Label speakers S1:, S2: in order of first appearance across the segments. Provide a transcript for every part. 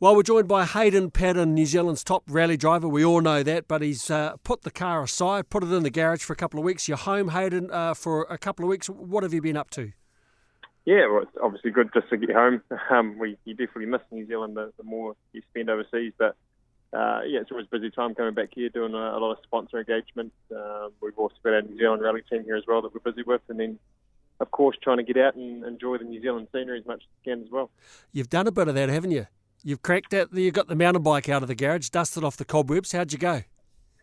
S1: Well, we're joined by Hayden Paddon, New Zealand's top rally driver. We all know that, but he's put the car aside, put it in the garage for a couple of weeks. You're home, Hayden, for a couple of weeks. What have you been up to?
S2: Yeah, well, it's obviously good just to get home. You definitely miss New Zealand the more you spend overseas. But it's always a busy time coming back here, doing a lot of sponsor engagement. We've also got our New Zealand rally team here as well that we're busy with. And then, of course, trying to get out and enjoy the New Zealand scenery as much as you can as well.
S1: You've done a bit of that, haven't you? You've cracked it. You got the mountain bike out of the garage, dusted off the cobwebs. How'd you go?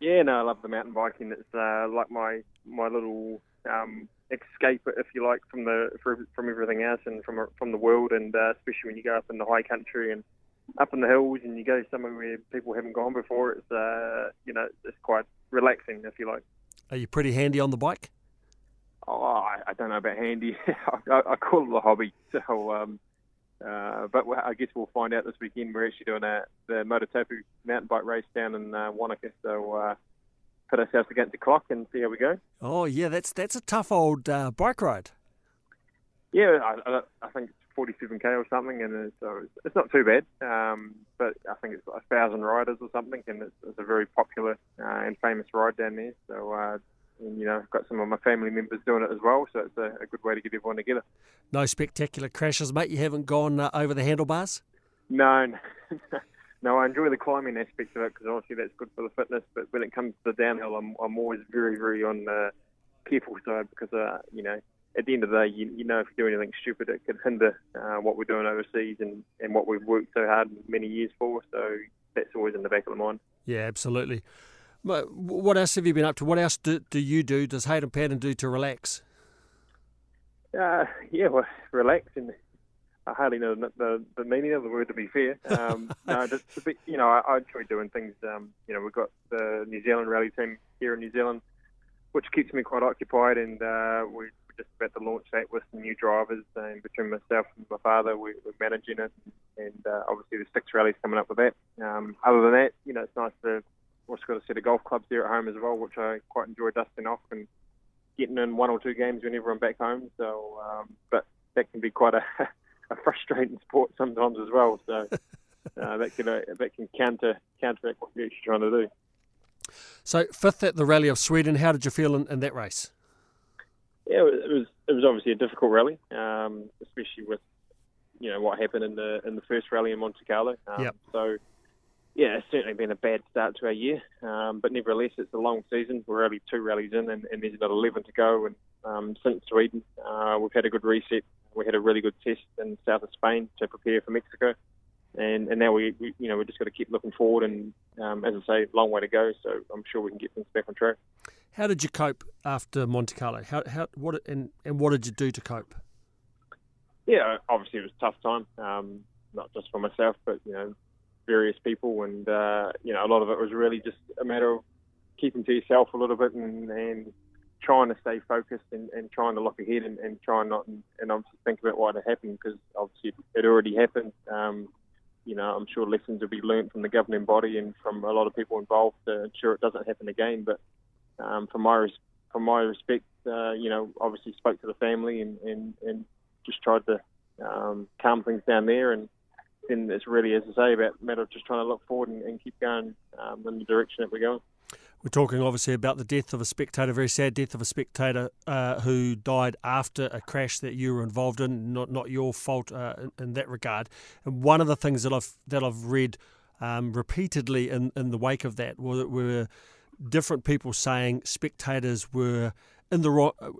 S2: Yeah, no, I love the mountain biking. It's like my little escape, if you like, from everything else and from the world, and especially when you go up in the high country and up in the hills and you go somewhere where people haven't gone before. It's it's quite relaxing, if you like.
S1: Are you pretty handy on the bike?
S2: Oh, I don't know about handy. I call it a hobby. So, but I guess we'll find out this weekend. We're actually doing the Mototapu mountain bike race down in Wanaka. So put ourselves against the clock and see how we go.
S1: Oh yeah, that's a tough old bike ride.
S2: Yeah, I think it's 47k or something, and it's not too bad. But I think it's 1,000 riders or something, and it's a very popular and famous ride down there. So I've got some of my family members doing it as well. So it's a good way to get everyone together.
S1: No spectacular crashes, mate? You haven't gone over the handlebars?
S2: No. No, I enjoy the climbing aspect of it because obviously that's good for the fitness. But when it comes to the downhill, I'm always very, very on the careful side because, at the end of the day, if you do anything stupid, it could hinder what we're doing overseas and what we've worked so hard many years for. So that's always in the back of the mind.
S1: Yeah, absolutely. What else have you been up to? What else do you do, does Hayden Paddon do to relax?
S2: Relax, and I hardly know the meaning of the word, to be fair. I enjoy doing things. We've got the New Zealand rally team here in New Zealand, which keeps me quite occupied, and we're just about to launch that with some new drivers. And between myself and my father, we're managing it, and obviously the 6 rallies coming up with that. Other than that, it's nice to also got a set of golf clubs here at home as well, which I quite enjoy dusting off and getting in 1 or 2 games whenever I'm back home. So, but that can be quite a frustrating sport sometimes as well. So that can counteract what you're actually trying to do.
S1: So 5th at the Rally of Sweden. How did you feel in that race?
S2: Yeah, it was obviously a difficult rally, especially with what happened in the first rally in Monte Carlo.
S1: Yep.
S2: So. Yeah, it's certainly been a bad start to our year, but nevertheless, it's a long season. We're only 2 rallies in, and there's another 11 to go. And since Sweden, we've had a good reset. We had a really good test in south of Spain to prepare for Mexico, and now we just got to keep looking forward. And as I say, long way to go. So I'm sure we can get things back on track.
S1: How did you cope after Monte Carlo? What did you do to cope? Yeah,
S2: obviously it was a tough time, not just for myself, but various people, and a lot of it was really just a matter of keeping to yourself a little bit and trying to stay focused and trying to look ahead and trying not and obviously think about what had happened, because obviously it already happened. I'm sure lessons will be learnt from the governing body and from a lot of people involved to ensure it doesn't happen again. But from my respect, obviously spoke to the family and just tried to calm things down there. And then it's really, as I say, about a matter of just trying to look forward and keep going in the direction that we're going.
S1: We're talking obviously about the death of a spectator, very sad death of a spectator who died after a crash that you were involved in, not your fault in that regard. And one of the things that I've read repeatedly in the wake of that were different people saying spectators were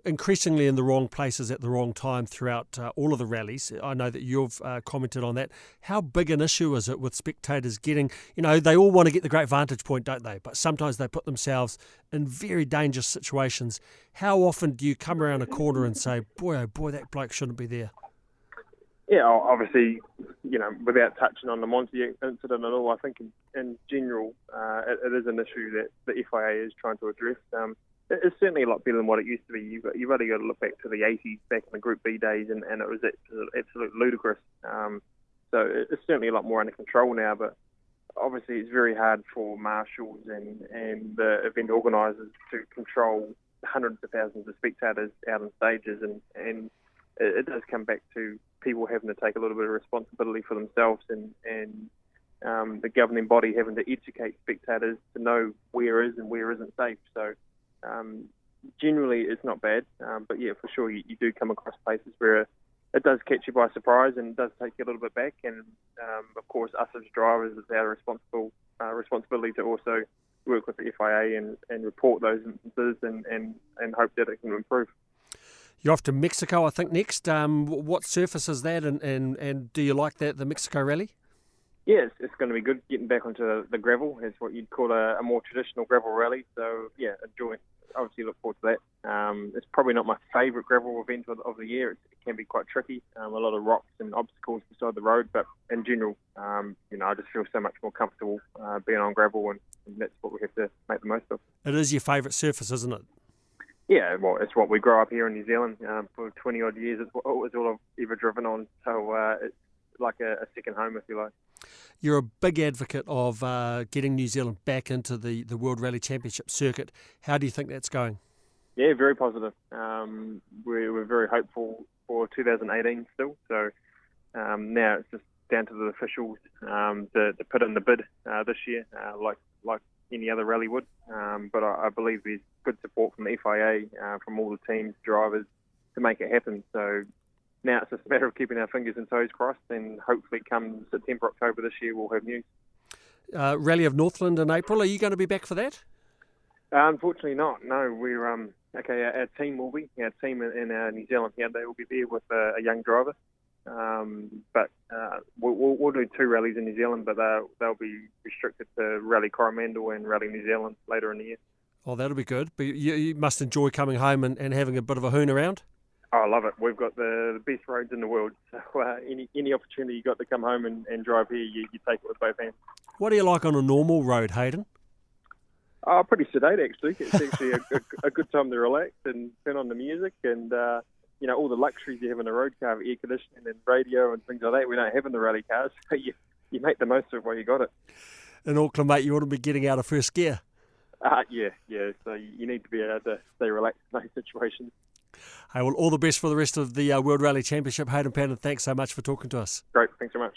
S1: increasingly in the wrong places at the wrong time throughout all of the rallies. I know that you've commented on that. How big an issue is it with spectators getting, they all want to get the great vantage point, don't they? But sometimes they put themselves in very dangerous situations. How often do you come around a corner and say, boy, oh boy, that bloke shouldn't be there?
S2: Yeah, obviously, without touching on the Monty incident at all, I think in general, it is an issue that the FIA is trying to address. It's certainly a lot better than what it used to be. You've only got to look back to the 80s, back in the Group B days, and it was absolutely ludicrous. So it's certainly a lot more under control now, but obviously it's very hard for marshals and the event organisers to control hundreds of thousands of spectators out on stages, and it does come back to people having to take a little bit of responsibility for themselves and the governing body having to educate spectators to know where is and where isn't safe. So generally it's not bad, but yeah, for sure you do come across places where it does catch you by surprise and does take you a little bit back. And of course, us as drivers, it's our responsibility to also work with the FIA and report those instances and hope that it can improve.
S1: You're off to Mexico, I think, next. What surface is that, and do you like the Mexico Rally?
S2: Yeah, it's going to be good getting back onto the gravel. It's what you'd call a more traditional gravel rally. So yeah, enjoy. Obviously look forward to that. It's probably not my favourite gravel event of the year. It can be quite tricky, a lot of rocks and obstacles beside the road, but in general, I just feel so much more comfortable being on gravel, and that's what we have to make the most of.
S1: It is your favourite surface, isn't it?
S2: Yeah, well, it's what we grow up here in New Zealand. For 20 odd years, it's all I've ever driven on, so it's like a second home, if you like.
S1: You're a big advocate of getting New Zealand back into the World Rally Championship circuit. How do you think that's going?
S2: Yeah, very positive. We're very hopeful for 2018 still. So now it's just down to the officials to put in the bid this year, like any other rally would. But I believe there's good support from the FIA, from all the teams, drivers, to make it happen. So now it's just a matter of keeping our fingers and toes crossed, and hopefully come September, October this year, we'll have news.
S1: Rally of Northland in April, are you going to be back for that?
S2: Unfortunately not. No, we're our team will be. Our team in New Zealand here, they will be there with a young driver. But we'll do 2 rallies in New Zealand, but they'll be restricted to Rally Coromandel and Rally New Zealand later in the year. Oh,
S1: that'll be good. But you must enjoy coming home and having a bit of a hoon around.
S2: Oh, I love it. We've got the best roads in the world. So any opportunity you got to come home and drive here, you take it with both hands.
S1: What do you like on a normal road, Hayden?
S2: Oh, pretty sedate, actually. It's actually a good time to relax and turn on the music and, all the luxuries you have in a road car, air conditioning and radio and things like that, we don't have in the rally cars. So you make the most of it while you got it.
S1: In Auckland, mate, you ought to be getting out of first gear.
S2: Yeah. So you need to be able to stay relaxed in those situations.
S1: Hey, well, all the best for the rest of the World Rally Championship. Hayden Paddon, thanks so much for talking to us.
S2: Great, thanks so much.